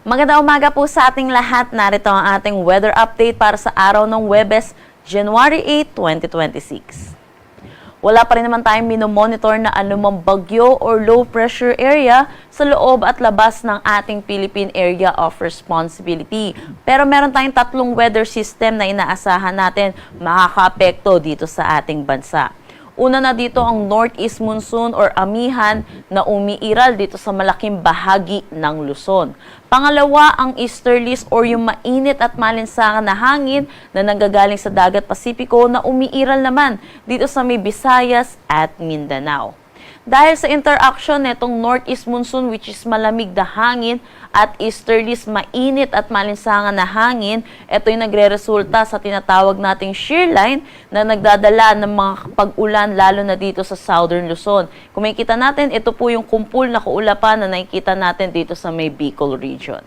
Magandang umaga po sa ating lahat. Narito ang ating weather update para sa araw ng Huwebes, January 8, 2026. Wala pa rin naman tayong minomonitor na anumang bagyo or low pressure area sa loob at labas ng ating Philippine Area of Responsibility. Pero meron tayong tatlong weather system na inaasahan natin makakaapekto dito sa ating bansa. Una na dito ang northeast monsoon or amihan na umiiral dito sa malaking bahagi ng Luzon. Pangalawa, ang easterlies or yung mainit at malinsangan na hangin na nanggagaling sa dagat Pasipiko na umiiral naman dito sa may Visayas at Mindanao. Dahil sa interaction netong northeast monsoon which is malamig na hangin at easterlies mainit at malinsangan na hangin, ito yung nagre-resulta sa tinatawag nating shear line na nagdadala ng mga pag-ulan lalo na dito sa southern Luzon. Kung makikita natin, ito po yung kumpul na kaulapan na nakikita natin dito sa may Bicol region.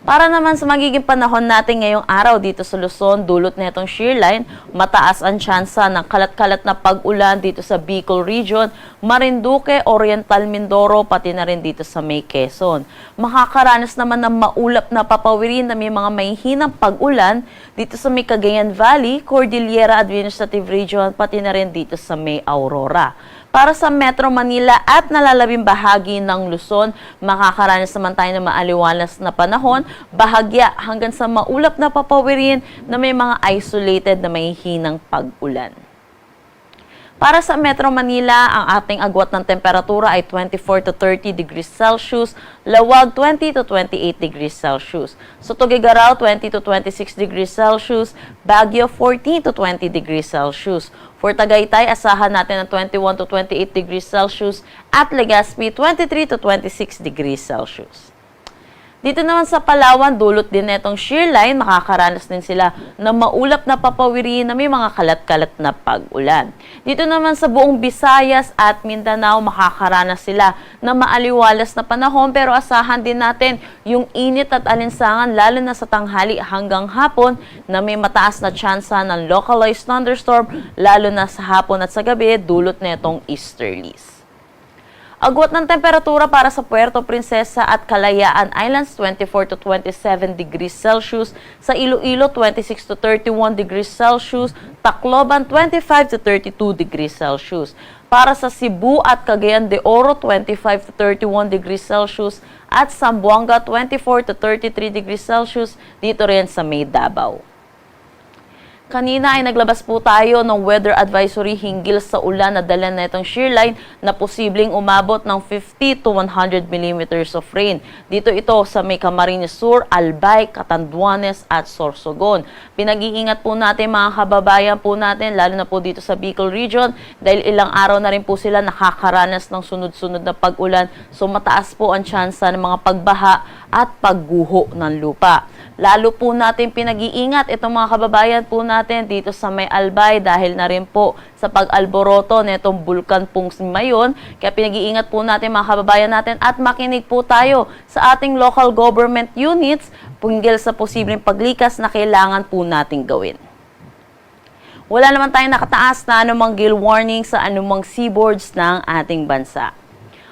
Para naman sa magiging panahon natin ngayong araw dito sa Luzon, dulot na itong shear line, mataas ang tsansa ng kalat-kalat na pag-ulan dito sa Bicol region, Marinduque, Oriental Mindoro, pati na rin dito sa may Quezon. Makakaranas naman ng maulap na papawirin na may mga mahihinang pag-ulan dito sa may Cagayan Valley, Cordillera Administrative Region, pati na rin dito sa may Aurora. Para sa Metro Manila at nalalabing bahagi ng Luzon, makakaranas naman tayo ng maaliwalas na panahon, bahagya hanggang sa maulap na papawirin na may mga isolated na mahihinang pag-ulan. Para sa Metro Manila, ang ating agwat ng temperatura ay 24 to 30 degrees Celsius, Lawag 20 to 28 degrees Celsius. Sa Tuguegarao, 20 to 26 degrees Celsius, Baguio 14 to 20 degrees Celsius. For Tagaytay, asahan natin ng 21 to 28 degrees Celsius at Legazpi 23 to 26 degrees Celsius. Dito naman sa Palawan, dulot din netong shear line, makakaranas din sila ng maulap na papawirin na may mga kalat-kalat na pag-ulan. Dito naman sa buong Visayas at Mindanao, makakaranas sila ng maaliwalas na panahon pero asahan din natin yung init at alinsangan lalo na sa tanghali hanggang hapon na may mataas na tsansa ng localized thunderstorm lalo na sa hapon at sa gabi, dulot netong easterlies. Agwat ng temperatura para sa Puerto Princesa at Kalayaan Islands, 24 to 27 degrees Celsius. Sa Iloilo, 26 to 31 degrees Celsius. Tacloban, 25 to 32 degrees Celsius. Para sa Cebu at Cagayan de Oro, 25 to 31 degrees Celsius. At Zamboanga, 24 to 33 degrees Celsius. Dito rin sa may Davao. Kanina ay naglabas po tayo ng weather advisory hinggil sa ulan na dala na itong shear line na posibleng umabot ng 50 to 100 millimeters of rain. Dito ito sa may Camarines Sur, Albay, Catanduanes at Sorsogon. Pinag-iingat po natin mga kababayan po natin, lalo na po dito sa Bicol region dahil ilang araw na rin po sila nakakaranas ng sunod-sunod na pag-ulan. So mataas po ang tsansa ng mga pagbaha at pagguho ng lupa. Lalo po natin pinag-iingat itong mga kababayan po natin dito sa may Albay dahil na rin po sa pag-alboroto netong bulkan pong Mayon. Kaya pinag-iingat po natin mga kababayan natin at makinig po tayo sa ating local government units punggil sa posibleng paglikas na kailangan po nating gawin. Wala naman tayong nakataas na anumang gale warning sa anumang seaboards ng ating bansa.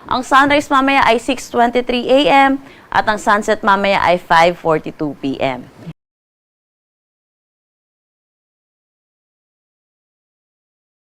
Ang sunrise mamaya ay 6:23 a.m. at ang sunset mamaya ay 5:42 p.m.